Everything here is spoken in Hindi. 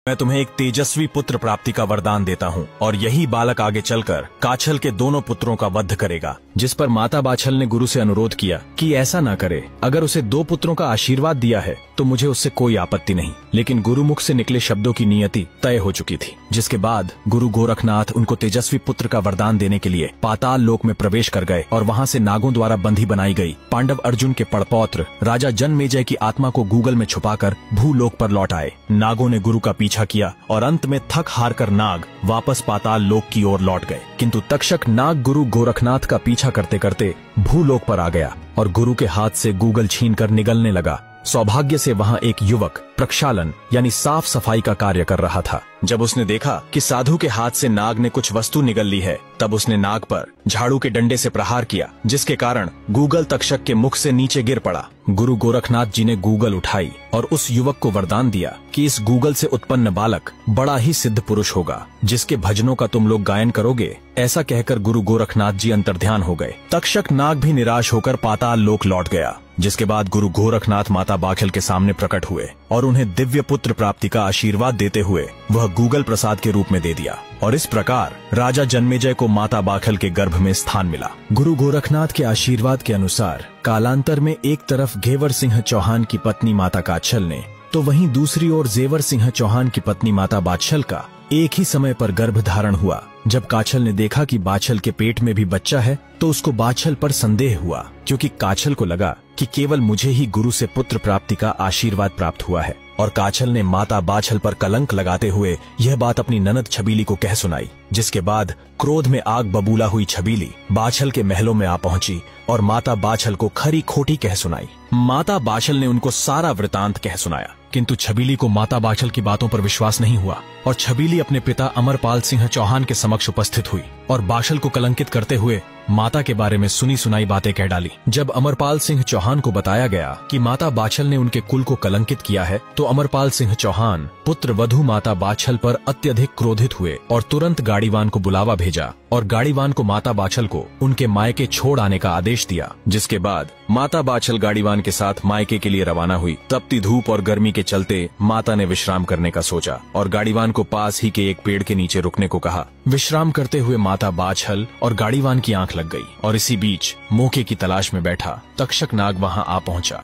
मैं तुम्हें एक तेजस्वी पुत्र प्राप्ति का वरदान देता हूँ और यही बालक आगे चलकर काछल के दोनों पुत्रों का वध करेगा। जिस पर माता बाछल ने गुरु से अनुरोध किया कि ऐसा ना करे, अगर उसे 2 पुत्रों का आशीर्वाद दिया है तो मुझे उससे कोई आपत्ति नहीं। लेकिन गुरुमुख से निकले शब्दों की नियति तय हो चुकी थी। जिसके बाद गुरु गोरखनाथ उनको तेजस्वी पुत्र का वरदान देने के लिए पाताल लोक में प्रवेश कर गए और वहाँ से नागों द्वारा बंधी बनाई गई पांडव अर्जुन के पड़पौत्र राजा जनमेजय की आत्मा को गूगल में छुपाकर भूलोक पर लौट आए। नागों ने गुरु का पीछा किया और अंत में थक हार कर नाग वापस पाताल लोक की ओर लौट गए। किंतु तक्षक नाग गुरु गोरखनाथ का पीछा करते करते भूलोक पर आ गया और गुरु के हाथ से गूगल छीनकर निगलने लगा। सौभाग्य से वहाँ एक युवक प्रक्षालन यानी साफ सफाई का कार्य कर रहा था। जब उसने देखा कि साधु के हाथ से नाग ने कुछ वस्तु निगल ली है, तब उसने नाग पर झाड़ू के डंडे से प्रहार किया, जिसके कारण गूगल तक्षक के मुख से नीचे गिर पड़ा। गुरु गोरखनाथ जी ने गूगल उठाई और उस युवक को वरदान दिया कि इस गूगल से उत्पन्न बालक बड़ा ही सिद्ध पुरुष होगा, जिसके भजनों का तुम लोग गायन करोगे। ऐसा कहकर गुरु गोरखनाथ जी अंतर्ध्यान हो गए। तक्षक नाग भी निराश होकर पाताल लोक लौट गया। जिसके बाद गुरु गोरखनाथ माता बाछल के सामने प्रकट हुए और उन्हें दिव्य पुत्र प्राप्ति का आशीर्वाद देते हुए वह गूगल प्रसाद के रूप में दे दिया और इस प्रकार राजा जनमेजय को माता बाछल के गर्भ में स्थान मिला। गुरु गोरखनाथ के आशीर्वाद के अनुसार कालांतर में एक तरफ घेवर सिंह चौहान की पत्नी माता काछल ने तो वहीं दूसरी ओर जेवर सिंह चौहान की पत्नी माता बाछल का एक ही समय पर गर्भ धारण हुआ। जब काछल ने देखा कि बाछल के पेट में भी बच्चा है तो उसको बाछल पर संदेह हुआ, क्योंकि काछल को लगा कि केवल मुझे ही गुरु से पुत्र प्राप्ति का आशीर्वाद प्राप्त हुआ है। और काछल ने माता बाछल पर कलंक लगाते हुए यह बात अपनी ननद छबीली को कह सुनाई। जिसके बाद क्रोध में आग बबूला हुई छबीली बाछल के महलों में आ पहुंची और माता बाछल को खरी खोटी कह सुनाई। माता बाछल ने उनको सारा वृतांत कह सुनाया, किंतु छबीली को माता बाछल की बातों पर विश्वास नहीं हुआ और छबीली अपने पिता अमरपाल सिंह चौहान के समक्ष उपस्थित हुई और बाछल को कलंकित करते हुए माता के बारे में सुनी सुनाई बातें कह डाली। जब अमरपाल सिंह चौहान को बताया गया कि माता बाछल ने उनके कुल को कलंकित किया है, तो अमरपाल सिंह चौहान पुत्र वधू माता बाछल पर अत्यधिक क्रोधित हुए और तुरंत गाड़ीवान को बुलावा भेजा और गाड़ीवान को माता बाछल को उनके मायके छोड़ आने का आदेश दिया। जिसके बाद माता बाछल गाड़ीवान के साथ मायके के लिए रवाना हुई। तपती धूप और गर्मी के चलते माता ने विश्राम करने का सोचा और गाड़ीवान को पास ही के एक पेड़ के नीचे रुकने को कहा। विश्राम करते हुए माता बाछल और गाड़ीवान की आंख लग गई और इसी बीच मौके की तलाश में बैठा तक्षक नाग वहां आ पहुंचा।